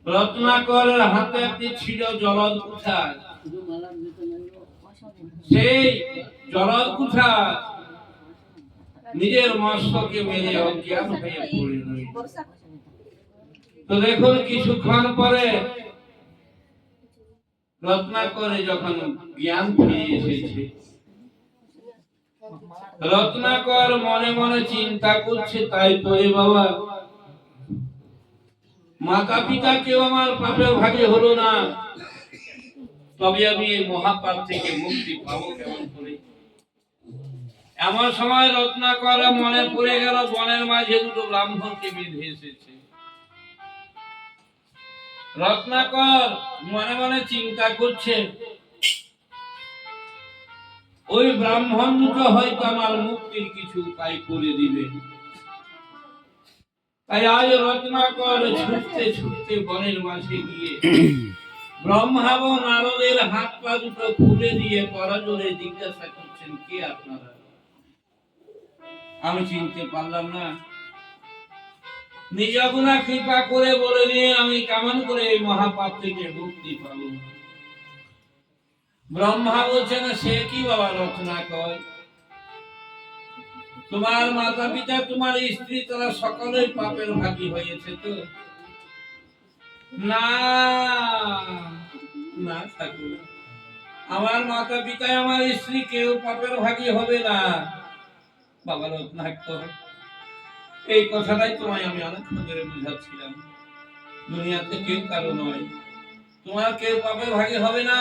রত্নাকরের হাতে একটি ছিল জলদ কুঠা। সেই জলদ কুঠা নিজের মস্তকে মেরে অজ্ঞান হয়ে পড়ে রইল। তো দেখুন কিছুক্ষণ পরে রত্নাকরে যখন জ্ঞান ফিরে এসেছে, রত্নাকর মনে মনে চিন্তা করছে, তাই তো রে বাবা, মাতা পিতা কেউ আমার পাপের ভাগে হলো না, তবে আমি এই মহাপাপ থেকে মুক্তি পাবো কেমন করে? এমন সময় রত্নাকর মনে পড়ে গেল বনের মাঝে দুটো ব্রাহ্মণকে বেঁধে এসেছে। রত্নাকর মনে মনে চিন্তা করছে, ওই ব্রাহ্মণ দুটো হয়তো আমার মুক্তির কিছু উপায় করে দিবে। তাই আজ রত্নাকর ছুটতে ছুটতে বনের মাঝে গিয়ে ব্রহ্মা এবং নারদের হাত পা দুটো খুলে দিয়ে করজোড়ে জিজ্ঞাসা করছেন, কে আপনারা? আমি চিনতে পারলাম না। নিজ গুণা কৃপা করে বলে দিয়ে আমি কেমন করে এই মহাপাপ থেকে মুক্তি পাবো? ব্রহ্মা বলছেন, সে কি বাবা রত্নাকর, তোমার মাতা পিতা তোমার স্ত্রী তারা সকলেই পাপের ভাগী হয়েছে তো? না না ঠাকুর, আমার মাতা পিতা আমার স্ত্রী কেউ পাপের ভাগী হবে না। বাবা রত্নাকর, এই কথাটাই তোমায় আমি অনেকক্ষণ ধরে বুঝাচ্ছিলাম, দুনিয়াতে কেউ কারো নয়, তোমার কেউ পাপের ভাগী হবে না।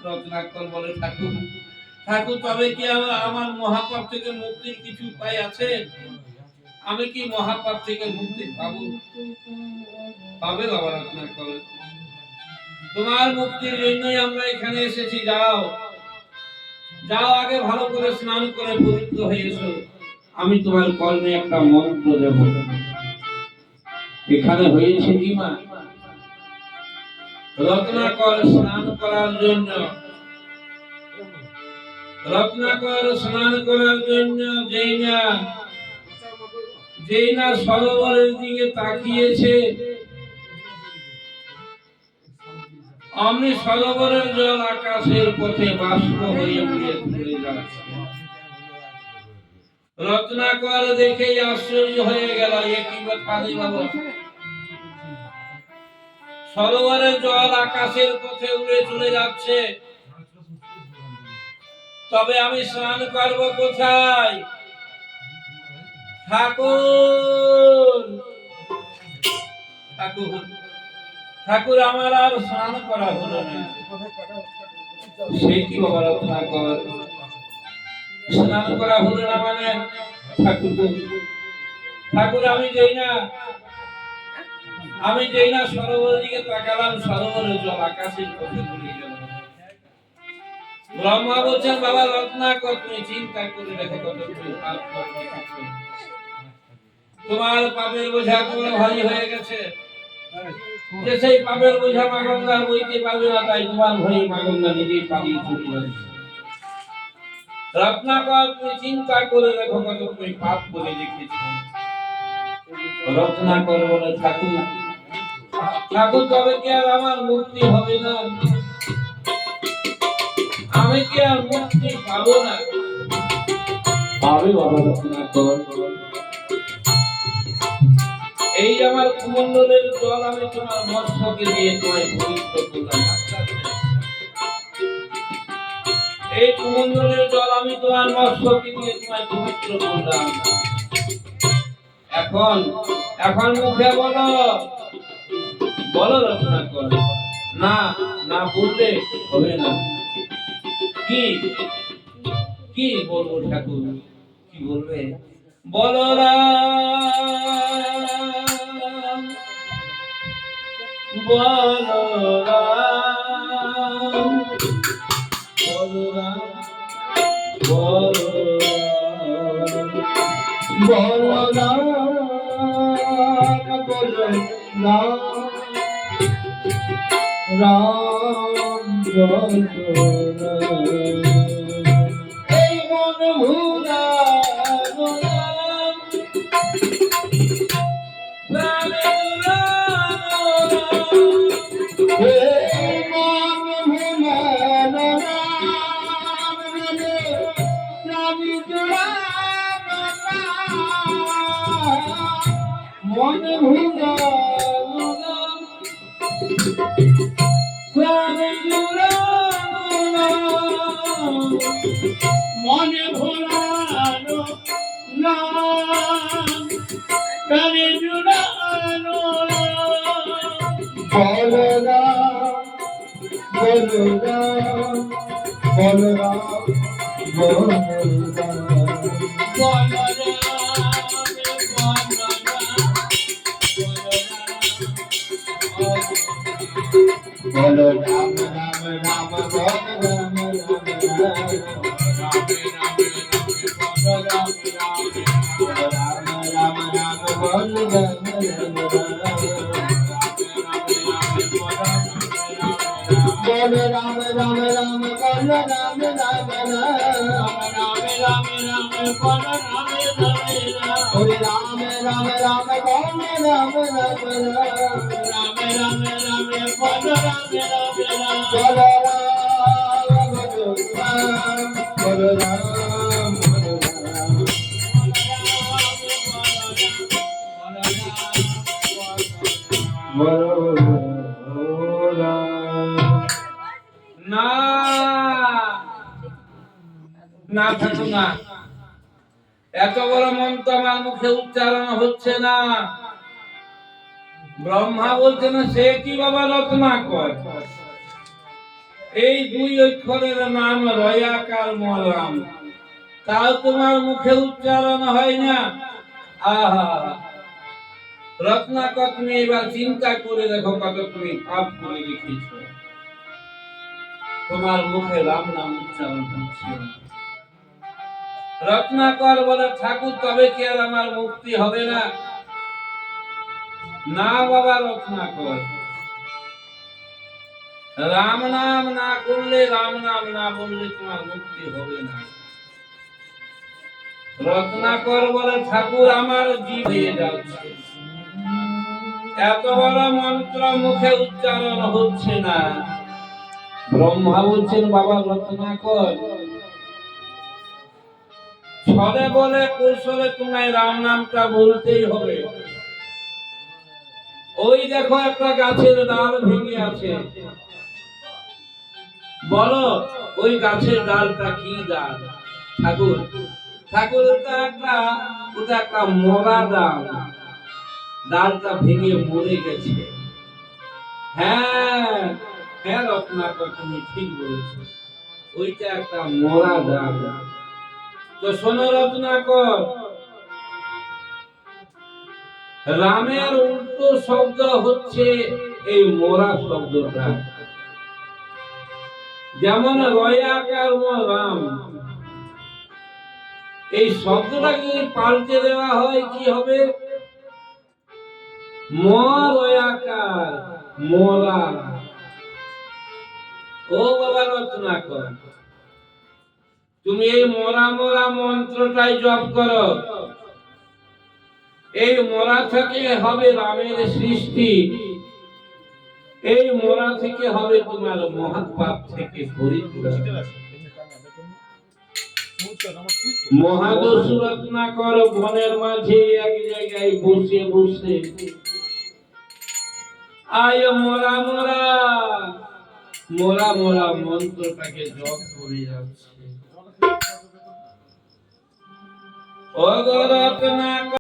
রত্নাকর বলে, ঠাকুর ঠাকুর তবে কি আমার মহাপাপ থেকে মুক্তির কিছু উপায় আছে? আমি কি মহাপাপ থেকে মুক্তি পাবো? পাবে বাবা রত্নাকর, তোমার মুক্তির জন্যই আমরা এখানে এসেছি। যাও যাও, আগে ভালো করে স্নান করে পবিত্র হয়ে এসো, আমি তোমার কর্মে একটা মন্ত্র দেব। এখানে হয়েছে কি মা? রত্নাকর স্নান করার জন্য যেই না সরোবরের দিকে তাকিয়েছে, অমনি সরোবরের জল আকাশের পথে বাষ্প হয়ে উড়ে চলে যাচ্ছে। রত্নাকর দেখে আশ্চর্য হয়ে গেল, এ কি কথা রে বাবা, সরোবরের জল আকাশের পথে উড়ে চলে যাচ্ছে, তবে আমি স্নান করব কোথায়? ঠাকুর ঠাকুর ঠাকুর, আমার আর স্নান করা হলো না। সে কি বাবা রত্নাকর, স্নান করা হলো না মানে? ঠাকুর আমি যেই না সরোবরের দিকে তাকালাম, সরোবরের জল আকাশের পথে উড়ে গেল। ব্রহ্মা বলছেন, বাবা রত্নাকর, তুমি চিন্তা করে দেখো কত তুমি পাপ করেছো। তোমার পাপের বোঝা তোমার ভারী হয়ে গেছে, যে সেই পাপের বোঝা মা গঙ্গা বইতে পারবে না, তাই তোমার ভয়ে মা গঙ্গা নিজেই পালিয়ে চলে যাচ্ছে। রত্নাকর, তুমি চিন্তা করে দেখো কত তুমি পাপ করে রেখেছো। রত্নাকর বলে, ঠাকুর ঠাকুর, তবে কি আর আমার মুক্তি হবে না? আমি কি আর মুক্তি পাবো না? পাবে বাবা রত্নাকর, এই আমার কুমণ্ডলের জল আমি তোমার মস্তকে দিয়ে তোমায় পবিত্র করলাম। এই কুমণ্ডলের জল আমি তোমার মস্তকে দিয়ে তোমায় পবিত্র করলাম। এখন এখন মুখে বলো, বলো রত্নাকর। না না বললে হবে না। কি কি বলবো ঠাকুর, কি বলবে? বলো রাম, বলো রাম, বলো রাম, বলো রাম, বলো রাম, বলো রাম, রাম বলো রাম। এই মন ভুলা রাম, রাম রাম মনে ভুলানো না, প্রাণে জুড়ানো না, মনে ভুলানো না, প্রাণে জুড়ানো না। বলরাম বলরাম বলরাম বলো রাম রাম রাম বলো রাম রাম রাম বলো রাম রাম রাম বলো রাম রাম হরে রাম রাম রাম বলো রাম রাম বলো রাম না না থাকো না, এত বড় মন্ত্র আমার মুখে উচ্চারণ হচ্ছে না। ব্রহ্মা বলছেন সে কি বাবা রত্নাকর, এই দুই অক্ষরের নাম রয়াকার মরাম, তাও তোমার মুখে উচ্চারণ হয় না। আহা, রত্নাকর তুমি এবার চিন্তা করে দেখো কত তুমি পাপ করে রেখেছ, তোমার মুখে রাম নাম উচ্চারণ হচ্ছে না। রত্নাকর বলে ঠাকুর তবে কি আর আমার মুক্তি হবে না? না বাবা রত্নাকর, রাম নাম না করলে, রাম নাম না বললে তোমার মুক্তি হবে না। রত্নাকর বলে ঠাকুর আমার জীব হয়ে যাচ্ছে, এত বড় মন্ত্র মুখে উচ্চারণ হচ্ছে না। ব্রহ্মা বলছেন বাবা রত্নাকর, ছলে বলে কৌশলে তোমায় রাম নামটা বলতেই হবে। ওই দেখো একটা গাছের ডাল ভেঙে আছে, বলো ওই গাছের ডালটা কি ডাল? ঠাকুর ঠাকুর ওটা একটা মরা ডাল, ডালটা ভেঙে মরে গেছে। হ্যাঁ হ্যাঁ রত্নাকর তুমি ঠিক বলেছো, ওইটা একটা মরা ডাল। তো শোনো রত্নাকর, রামের উল্টো শব্দ হচ্ছে এই মরা শব্দটা। যেমন রয়াকার রাম, এই শব্দটা যদি পাল্টে দেওয়া হয় কি হবে? মরয়াকার মরা। ও বাবা রত্নাকর, তুমি এই মরা মরা মন্ত্রটাই জপ করো, এই মরা থেকে হবে রামের সৃষ্টি, এই মরা থেকে হবে তোমার মহাপাপ থেকে পরিত্রাণ। মহাদস্যু রত্নাকর বনের মাঝে এক জায়গায় বসে বসে আয় মরা মরা মরা মরা মন্ত্রটাকে জপ করে যাচ্ছে। ও রত্নাকর